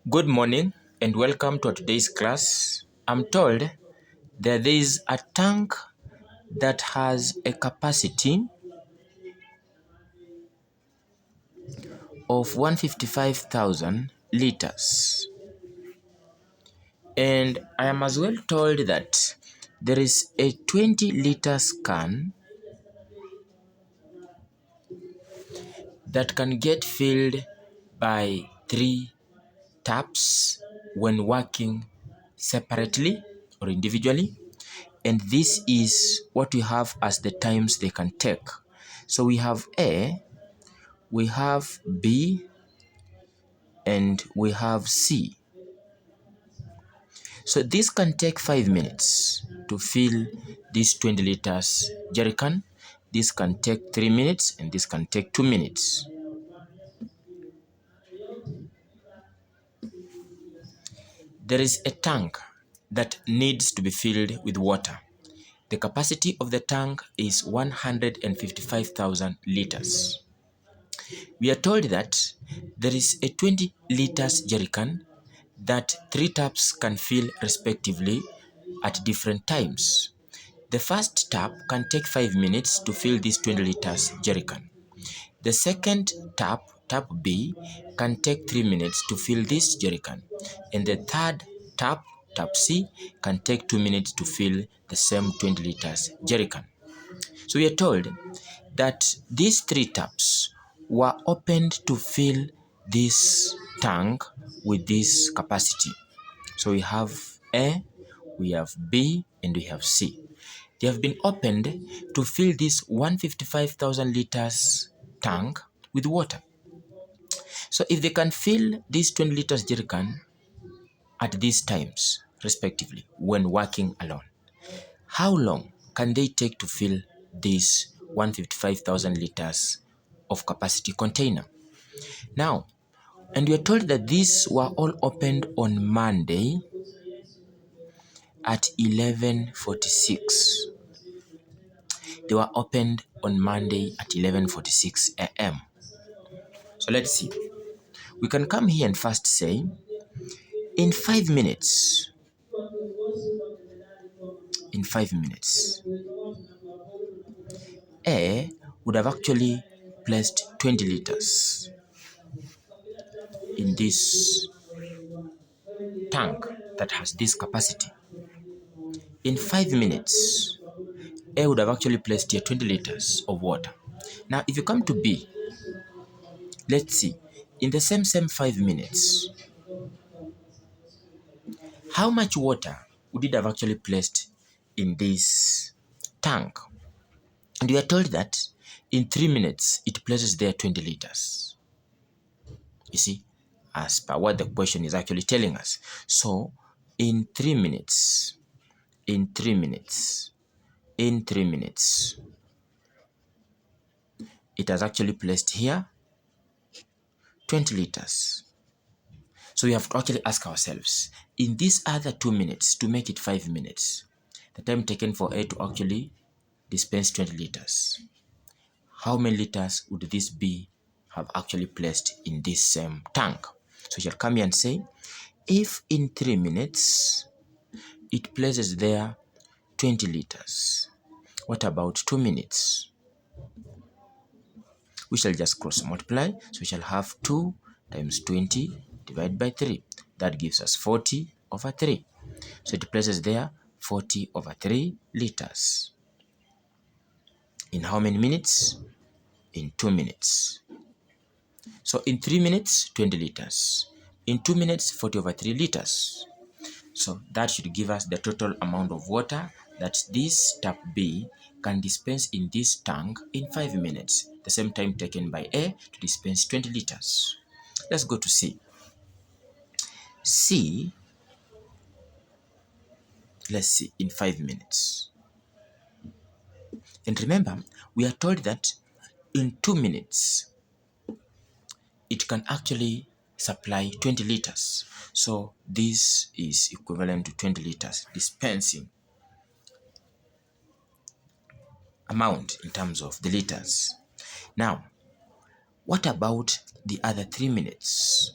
Good morning and welcome to today's class. I'm told that there is a tank that has a capacity of 155,000 liters. And I am as well told that there is a 20 liters can that can get filled by 3 taps when working separately or individually. And this is what we have as the times they can take. So we have A, we have B, and we have C. So this can take 5 minutes to fill this 20 liters jerry can. This can take 3 minutes and this can take 2 minutes. There is a tank that needs to be filled with water. The capacity of the tank is 155,000 liters. We are told that there is a 20 liters jerry can that 3 taps can fill respectively at different times. The first tap can take 5 minutes to fill this 20 liters jerry can. The second tap, tap B, can take 3 minutes to fill this jerry can. And the third tap, tap C, can take 2 minutes to fill the same 20 liters jerry can. So we are told that these 3 taps were opened to fill this tank with this capacity. So we have A, we have B, and we have C. They have been opened to fill this 155,000 liters tank with water. So if they can fill this 20 liters jerry can at these times, respectively, when working alone, how long can they take to fill this 155,000 liters of capacity container? Now, and we are told that these were all opened on Monday at 11:46. They were opened on Monday at 11:46 a.m. So let's see. We can come here and first say, in 5 minutes, A would have actually placed 20 liters in this tank that has this capacity. In 5 minutes, A would have actually placed here 20 liters of water. Now, if you come to B, let's see, in the same 5 minutes, how much water would it have actually placed in this tank? And we are told that in 3 minutes, it places there 20 liters. You see, as per what the question is actually telling us. So, in 3 minutes, in 3 minutes, it has actually placed here 20 liters. So we have to actually ask ourselves, in these other 2 minutes to make it 5 minutes, the time taken for A to actually dispense 20 liters, how many liters would this be have actually placed in this same tank? So we shall come here and say, if in 3 minutes it places there 20 liters, what about 2 minutes? We shall just cross multiply. So we shall have 2 times 20 divided by 3. That gives us 40 over 3. So it places there 40 over 3 liters. In how many minutes? In 2 minutes. So in 3 minutes, 20 liters. In 2 minutes, 40 over 3 liters. So that should give us the total amount of water that this tap B can dispense in this tank in 5 minutes, the same time taken by A to dispense 20 liters. Let's go to C. C, let's see, in 5 minutes. And remember, we are told that in 2 minutes, it can actually supply 20 liters. So this is equivalent to 20 liters dispensing amount in terms of the liters. Now, what about the other 3 minutes?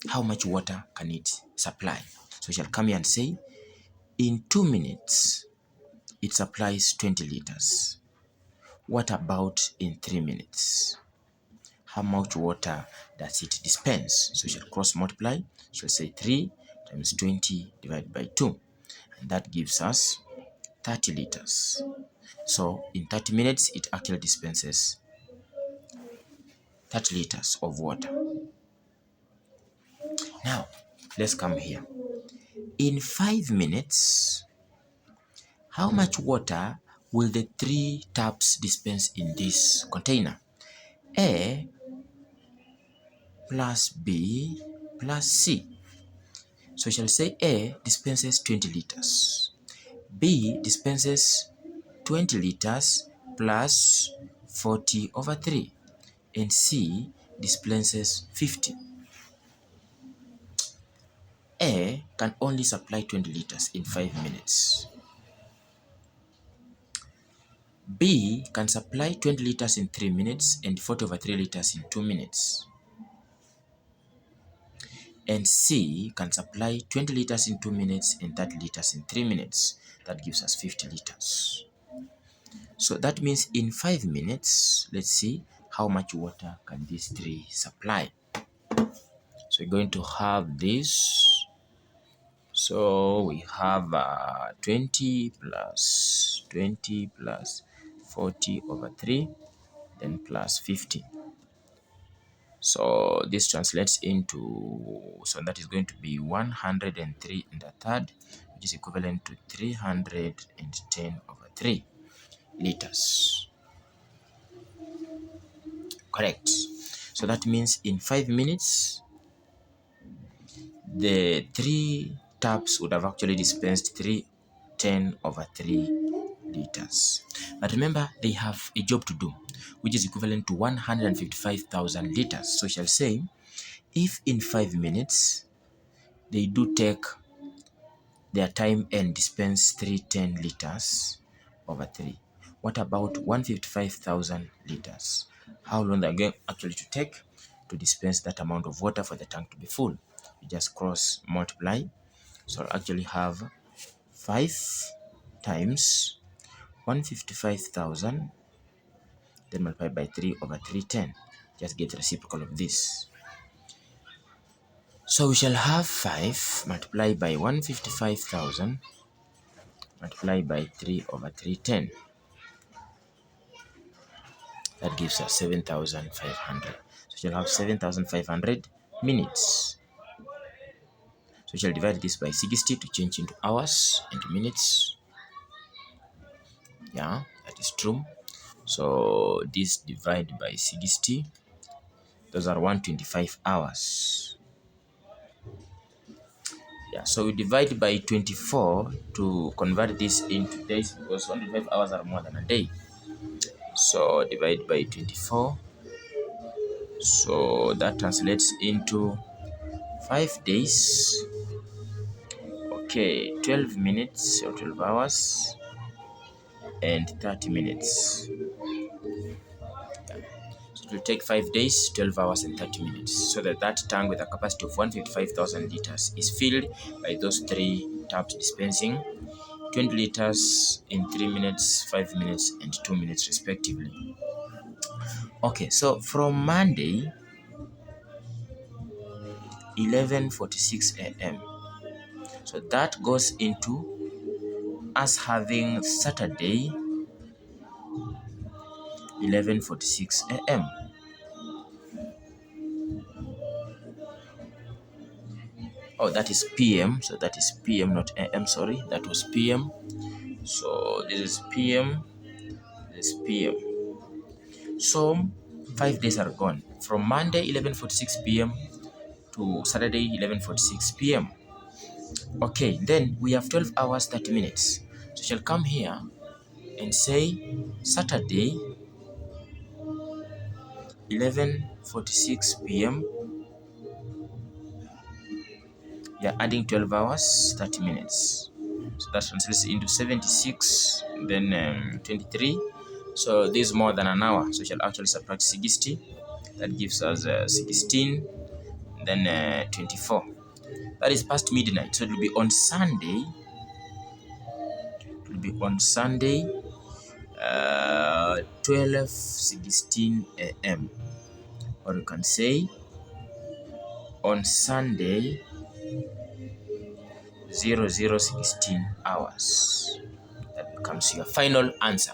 how much water can it supply? So we shall come here and say, in 2 minutes, it supplies 20 liters. What about in 3 minutes? How much water does it dispense? So we shall cross multiply. Shall say 3 times 20 divided by 2. And that gives us 30 liters. So in 30 minutes, it actually dispenses 30 liters of water. Now, let's come here. In 5 minutes, how much water will the 3 taps dispense in this container? A plus B plus C. So we shall say A dispenses 20 liters. B dispenses 20 liters plus 40 over 3. And C dispenses 50. A can only supply 20 liters in 5 minutes. B can supply 20 liters in 3 minutes and 40 over 3 liters in 2 minutes. And C can supply 20 liters in 2 minutes and 30 liters in 3 minutes. That gives us 50 liters. So that means in 5 minutes, let's see how much water can these 3 supply. So we're going to have this. So we have 20 plus 20 plus 40 over 3, then plus 50. So this translates into, so that is going to be 103 in the third, which is equivalent to 310 over 3 liters. Correct. So that means in 5 minutes, the 3 taps would have actually dispensed 310 over 3 liters. But remember, they have a job to do, which is equivalent to 155,000 liters. So we shall say, if in 5 minutes, they do take their time and dispense 310 liters over 3, what about 155,000 liters? How long are they going actually to take to dispense that amount of water for the tank to be full? You just cross multiply. So I'll actually have 5 times 155,000, then multiply by 3 over 310. Just get the reciprocal of this. So we shall have 5 multiplied by 155,000 multiplied by 3 over 310. That gives us 7,500. So we shall have 7,500 minutes. So we shall divide this by 60 to change into hours and minutes. Yeah, that is true. So this divide by 60, those are 125 hours. Yeah, so we divide by 24 to convert this into days, because 125 hours are more than a day. So divide by 24. So that translates into 5 days. Okay, 12 minutes or 12 hours and 30 minutes. So it will take 5 days, 12 hours and 30 minutes, so that tank with a capacity of 155,000 liters is filled by those 3 taps dispensing 20 liters in 3 minutes, 5 minutes, and 2 minutes respectively. Okay, so from Monday, 11:46 a.m. So that goes into us having Saturday, 11:46 a.m. Oh, that is PM. So that is PM, not AM. Sorry, that was PM. So this is PM. This is PM. So 5 days are gone from Monday 11:46 p.m. to Saturday 11:46 p.m. Okay, then we have 12 hours 30 minutes. So shall come here and say Saturday 11:46 p.m. You're adding 12 hours 30 minutes. So that translates into 76, then 23. So this is more than an hour. So shall actually subtract 60. That gives us 16. then 24. That is past midnight. So it will be on Sunday. It will be on Sunday, 12:16 a.m. Or you can say on Sunday, 00:16 hours. That becomes your final answer.